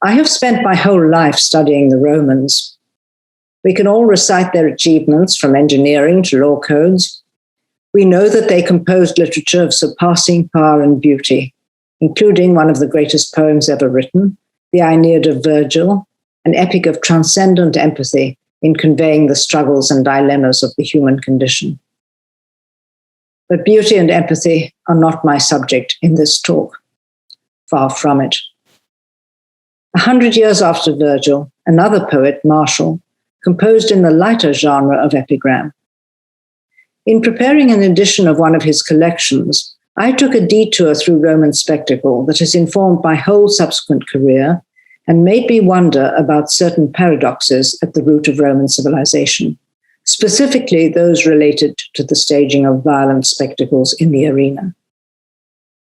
I have spent my whole life studying the Romans. We can all recite their achievements from engineering to law codes. We know that they composed literature of surpassing power and beauty, including one of the greatest poems ever written, the Aeneid of Virgil, an epic of transcendent empathy in conveying the struggles and dilemmas of the human condition. But beauty and empathy are not my subject in this talk. Far from it. 100 years after Virgil, another poet, Martial, composed in the lighter genre of epigram. In preparing an edition of one of his collections, I took a detour through Roman spectacle that has informed my whole subsequent career and made me wonder about certain paradoxes at the root of Roman civilization, specifically those related to the staging of violent spectacles in the arena.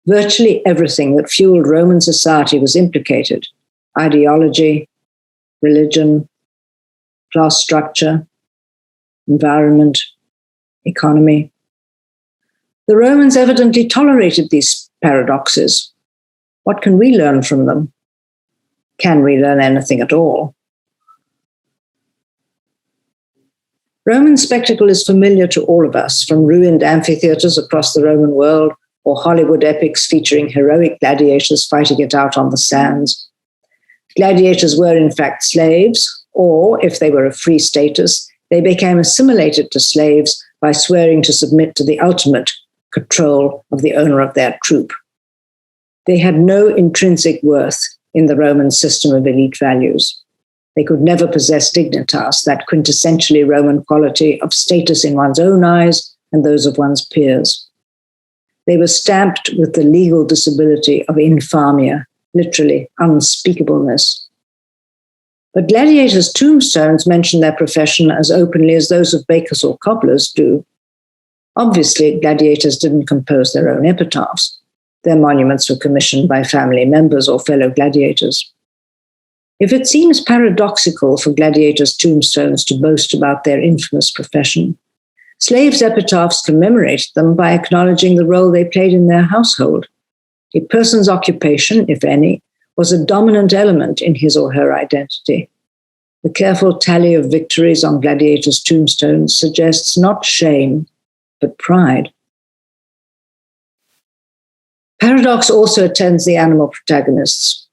Virtually everything that fueled Roman society was implicated: ideology, religion, class structure, environment, economy. The Romans evidently tolerated these paradoxes. What can we learn from them? Can we learn anything at all? Roman spectacle is familiar to all of us, from ruined amphitheaters across the Roman world or Hollywood epics featuring heroic gladiators fighting it out on the sands. Gladiators were in fact slaves, or if they were of free status, they became assimilated to slaves by swearing to submit to the ultimate control of the owner of their troop. They had no intrinsic worth in the Roman system of elite values. They could never possess dignitas, that quintessentially Roman quality of status in one's own eyes and those of one's peers. They were stamped with the legal disability of infamia, literally unspeakableness. But gladiators' tombstones mention their profession as openly as those of bakers or cobblers do. Obviously, gladiators didn't compose their own epitaphs. Their monuments were commissioned by family members or fellow gladiators. If it seems paradoxical for gladiators' tombstones to boast about their infamous profession, slaves' epitaphs commemorated them by acknowledging the role they played in their household. A person's occupation, if any, was a dominant element in his or her identity. The careful tally of victories on gladiators' tombstones suggests not shame, but pride. Paradox also attends the animal protagonists.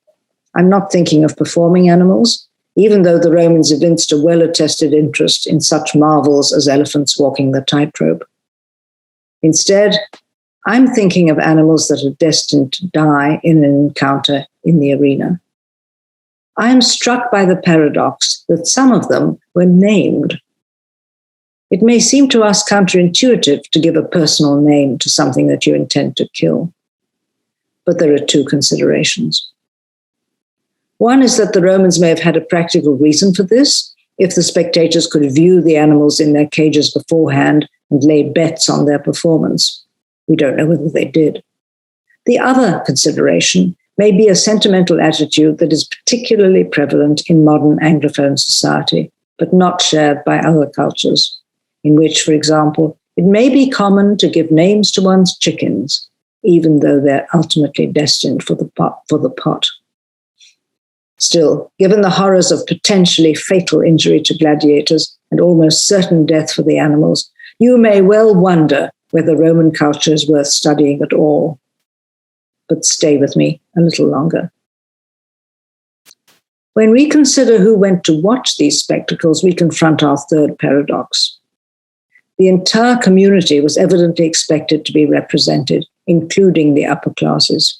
I'm not thinking of performing animals, even though the Romans evinced a well-attested interest in such marvels as elephants walking the tightrope. Instead, I'm thinking of animals that are destined to die in an encounter in the arena. I am struck by the paradox that some of them were named. It may seem to us counterintuitive to give a personal name to something that you intend to kill. But there are two considerations. One is that the Romans may have had a practical reason for this, if the spectators could view the animals in their cages beforehand and lay bets on their performance. We don't know whether they did. The other consideration may be a sentimental attitude that is particularly prevalent in modern Anglophone society, but not shared by other cultures, in which, for example, it may be common to give names to one's chickens, even though they're ultimately destined for the pot. Still, given the horrors of potentially fatal injury to gladiators and almost certain death for the animals, you may well wonder whether Roman culture is worth studying at all. But stay with me a little longer. When we consider who went to watch these spectacles, we confront our third paradox. The entire community was evidently expected to be represented, including the upper classes.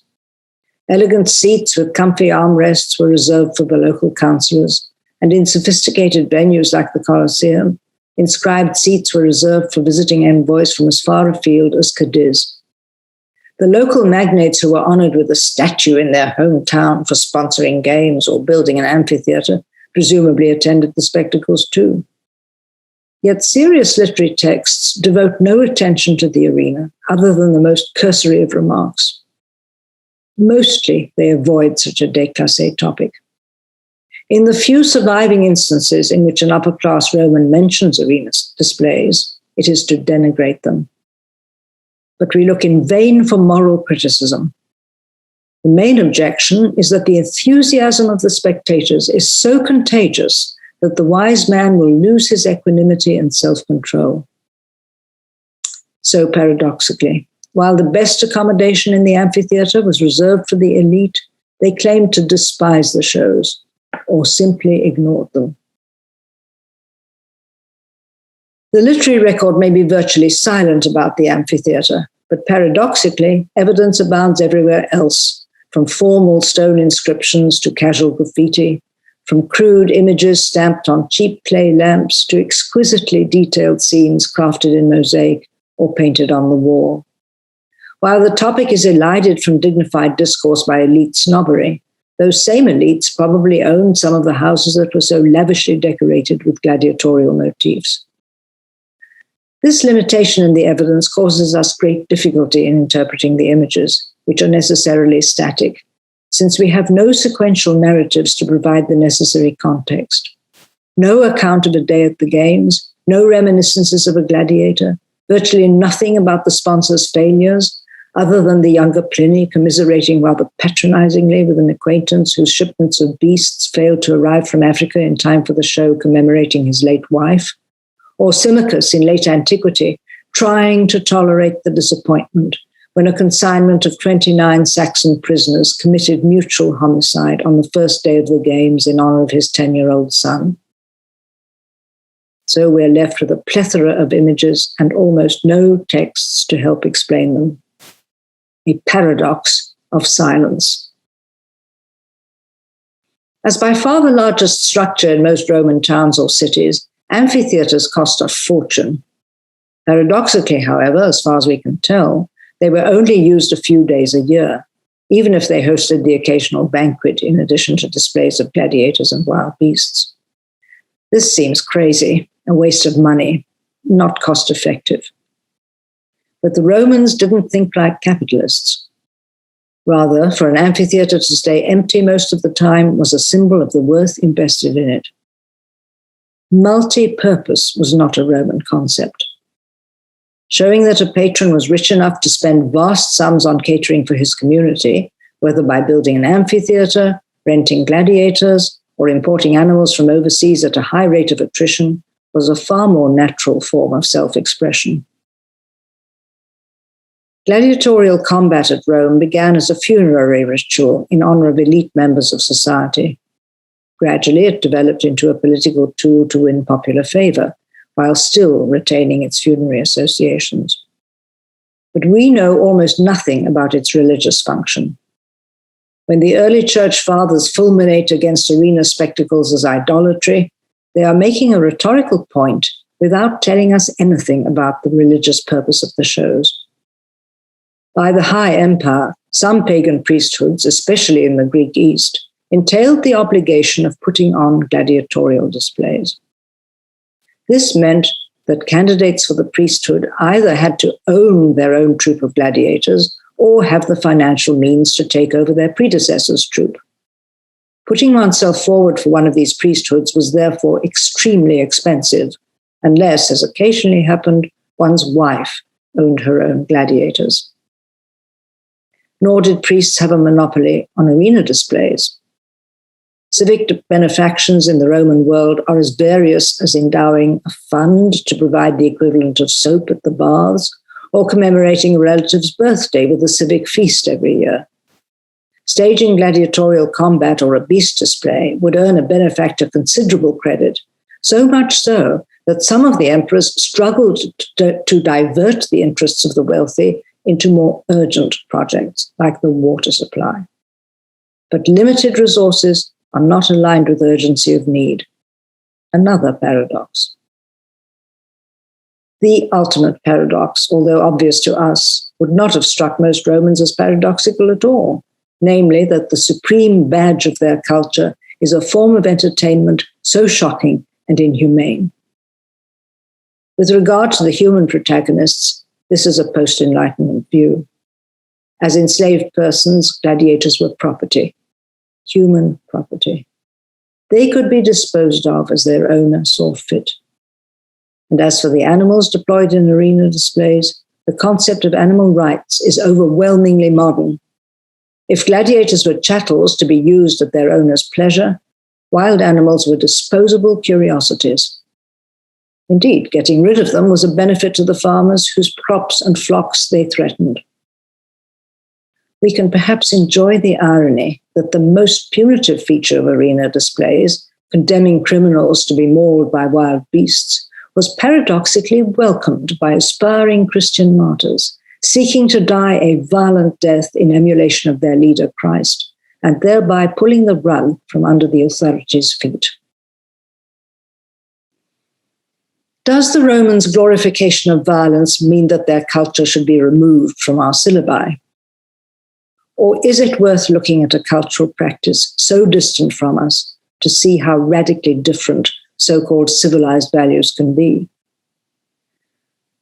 Elegant seats with comfy armrests were reserved for the local councillors, and in sophisticated venues like the Colosseum, inscribed seats were reserved for visiting envoys from as far afield as Cadiz. The local magnates who were honored with a statue in their hometown for sponsoring games or building an amphitheater presumably attended the spectacles too. Yet serious literary texts devote no attention to the arena other than the most cursory of remarks. Mostly, they avoid such a déclassé topic. In the few surviving instances in which an upper-class Roman mentions arena displays, it is to denigrate them. But we look in vain for moral criticism. The main objection is that the enthusiasm of the spectators is so contagious that the wise man will lose his equanimity and self-control. So paradoxically, while the best accommodation in the amphitheater was reserved for the elite, they claimed to despise the shows or simply ignored them. The literary record may be virtually silent about the amphitheater, but paradoxically, evidence abounds everywhere else, from formal stone inscriptions to casual graffiti, from crude images stamped on cheap clay lamps to exquisitely detailed scenes crafted in mosaic or painted on the wall. While the topic is elided from dignified discourse by elite snobbery, those same elites probably owned some of the houses that were so lavishly decorated with gladiatorial motifs. This limitation in the evidence causes us great difficulty in interpreting the images, which are necessarily static, since we have no sequential narratives to provide the necessary context. No account of a day at the games, no reminiscences of a gladiator, virtually nothing about the sponsor's failures, other than the younger Pliny commiserating rather patronizingly with an acquaintance whose shipments of beasts failed to arrive from Africa in time for the show commemorating his late wife, or Symmachus in late antiquity trying to tolerate the disappointment when a consignment of 29 Saxon prisoners committed mutual homicide on the first day of the games in honor of his 10-year-old son. So we're left with a plethora of images and almost no texts to help explain them. A paradox of silence. As by far the largest structure in most Roman towns or cities, amphitheaters cost a fortune. Paradoxically, however, as far as we can tell, they were only used a few days a year, even if they hosted the occasional banquet in addition to displays of gladiators and wild beasts. This seems crazy, a waste of money, not cost-effective. But the Romans didn't think like capitalists. Rather, for an amphitheater to stay empty most of the time was a symbol of the worth invested in it. Multi-purpose was not a Roman concept. Showing that a patron was rich enough to spend vast sums on catering for his community, whether by building an amphitheater, renting gladiators, or importing animals from overseas at a high rate of attrition, was a far more natural form of self-expression. Gladiatorial combat at Rome began as a funerary ritual in honor of elite members of society. Gradually, it developed into a political tool to win popular favor, while still retaining its funerary associations. But we know almost nothing about its religious function. When the early church fathers fulminate against arena spectacles as idolatry, they are making a rhetorical point without telling us anything about the religious purpose of the shows. By the High Empire, some pagan priesthoods, especially in the Greek East, entailed the obligation of putting on gladiatorial displays. This meant that candidates for the priesthood either had to own their own troop of gladiators or have the financial means to take over their predecessor's troop. Putting oneself forward for one of these priesthoods was therefore extremely expensive, unless, as occasionally happened, one's wife owned her own gladiators. Nor did priests have a monopoly on arena displays. Civic benefactions in the Roman world are as various as endowing a fund to provide the equivalent of soap at the baths, or commemorating a relative's birthday with a civic feast every year. Staging gladiatorial combat or a beast display would earn a benefactor considerable credit, so much so that some of the emperors struggled to divert the interests of the wealthy into more urgent projects, like the water supply. But limited resources are not aligned with urgency of need. Another paradox. The ultimate paradox, although obvious to us, would not have struck most Romans as paradoxical at all, namely that the supreme badge of their culture is a form of entertainment so shocking and inhumane. With regard to the human protagonists, this is a post-Enlightenment view. As enslaved persons, gladiators were property, human property. They could be disposed of as their owner saw fit. And as for the animals deployed in arena displays, the concept of animal rights is overwhelmingly modern. If gladiators were chattels to be used at their owner's pleasure, wild animals were disposable curiosities. Indeed, getting rid of them was a benefit to the farmers whose crops and flocks they threatened. We can perhaps enjoy the irony that the most punitive feature of arena displays, condemning criminals to be mauled by wild beasts, was paradoxically welcomed by aspiring Christian martyrs, seeking to die a violent death in emulation of their leader Christ, and thereby pulling the rug from under the authorities' feet. Does the Romans' glorification of violence mean that their culture should be removed from our syllabi? Or is it worth looking at a cultural practice so distant from us to see how radically different so-called civilized values can be?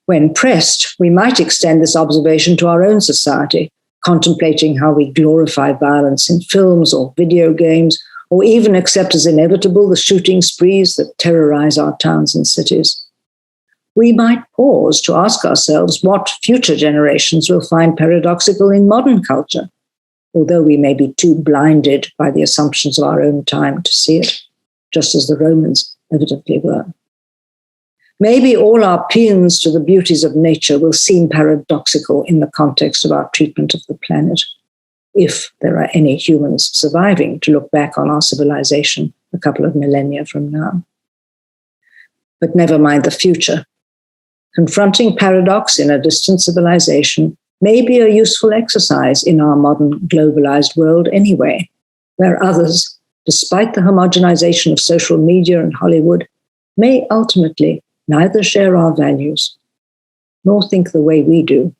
When pressed, we might extend this observation to our own society, contemplating how we glorify violence in films or video games, or even accept as inevitable the shooting sprees that terrorize our towns and cities. We might pause to ask ourselves what future generations will find paradoxical in modern culture, although we may be too blinded by the assumptions of our own time to see it, just as the Romans evidently were. Maybe all our paeans to the beauties of nature will seem paradoxical in the context of our treatment of the planet, if there are any humans surviving to look back on our civilization a couple of millennia from now. But never mind the future. Confronting paradox in a distant civilization may be a useful exercise in our modern globalized world anyway, where others, despite the homogenization of social media and Hollywood, may ultimately neither share our values nor think the way we do.